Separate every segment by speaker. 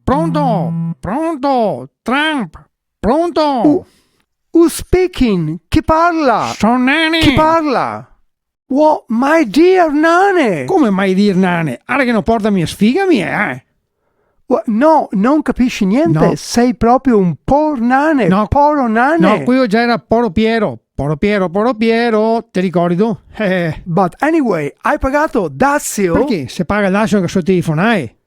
Speaker 1: Pronto? Pronto? Trump? Pronto?
Speaker 2: Who's speaking? Chi parla?
Speaker 1: Sono Nane.
Speaker 2: Chi parla? What, my dear Nane?
Speaker 1: Come mai dir Nane? Ara che non porta mia sfiga mia,
Speaker 2: No, non capisci niente.
Speaker 1: No.
Speaker 2: Sei proprio un Nane.
Speaker 1: No.
Speaker 2: Poro Nane.
Speaker 1: No, quello già era Poro Piero. Poro Piero, ti ricordi tu?
Speaker 2: But anyway, hai pagato Dazio?
Speaker 1: Perché? Se paga Dacio che so telefonare.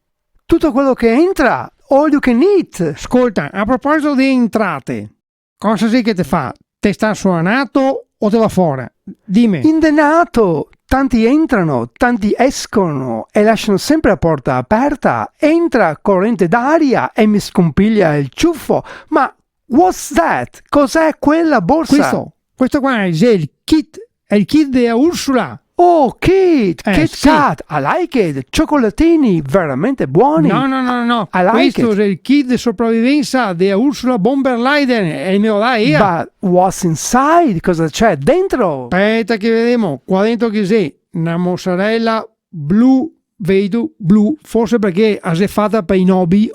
Speaker 2: Tutto quello che entra. All you can eat.
Speaker 1: Ascolta, a proposito di entrate, cosa sì che ti fa? Te sta suonato o te va fuori? Dimmi.
Speaker 2: Indenato. Tanti entrano, tanti escono e lasciano sempre la porta aperta. Entra corrente d'aria e mi scompiglia il ciuffo. Ma what's that? Cos'è quella borsa?
Speaker 1: Questo qua è il kit. È il kit di Ursula.
Speaker 2: Oh, Kit
Speaker 1: sì.
Speaker 2: Kat, I like it. Cioccolatini veramente buoni.
Speaker 1: No.
Speaker 2: I like
Speaker 1: Questo
Speaker 2: it.
Speaker 1: è il kit di sopravvivenza di Ursula von der Leyen e me lo dai io.
Speaker 2: But what's inside? Cosa c'è dentro?
Speaker 1: Aspetta che vediamo. Qua dentro che c'è una mozzarella blu, vedo blu, forse perché è fatta per i nobi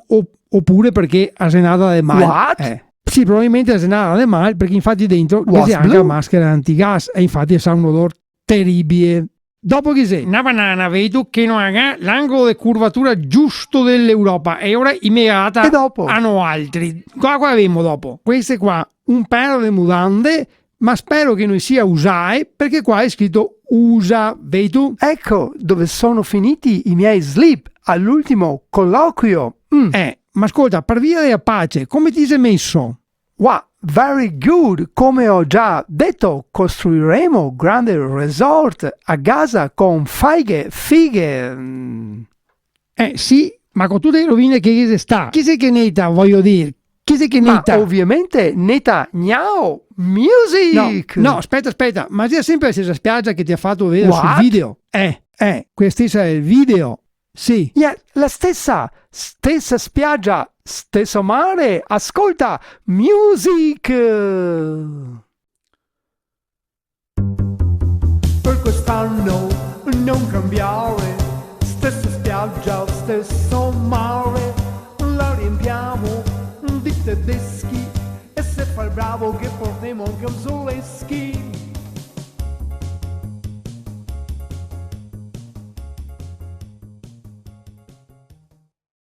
Speaker 1: oppure perché è nata da male.
Speaker 2: What?
Speaker 1: Sì, probabilmente è nata da male perché infatti dentro
Speaker 2: Was
Speaker 1: c'è anche
Speaker 2: blue?
Speaker 1: la maschera antigas e infatti sa un odore terribile. Dopo che c'è una banana, vedo che non ha l'angolo di curvatura giusto dell'Europa e ora immediata
Speaker 2: E dopo?
Speaker 1: hanno altri. Qua abbiamo dopo. Queste qua, un paio di mutande, ma spero che non sia usare perché qua è scritto USA, vedo.
Speaker 2: Ecco dove sono finiti i miei slip all'ultimo colloquio.
Speaker 1: Ma ascolta, per via della pace, come ti sei messo?
Speaker 2: Wow, very good. Come ho già detto, costruiremo grande resort a Gaza con fighe.
Speaker 1: Sì, ma con tutte le rovine che sta. Chi sei che neta, voglio dire? Chi sei che
Speaker 2: Ma
Speaker 1: neta?
Speaker 2: ovviamente Netanyahu Music.
Speaker 1: No, aspetta, ma c'è sempre la stessa spiaggia che ti ha fatto vedere sul
Speaker 2: What?
Speaker 1: video. Questo è il video. Sì.
Speaker 2: Yeah, la stessa spiaggia, stesso mare. Ascolta, music. Per quest'anno non cambiare, stessa spiaggia, stesso mare, la riempiamo di tedeschi e se fai bravo che portiamo anche Zoleschi.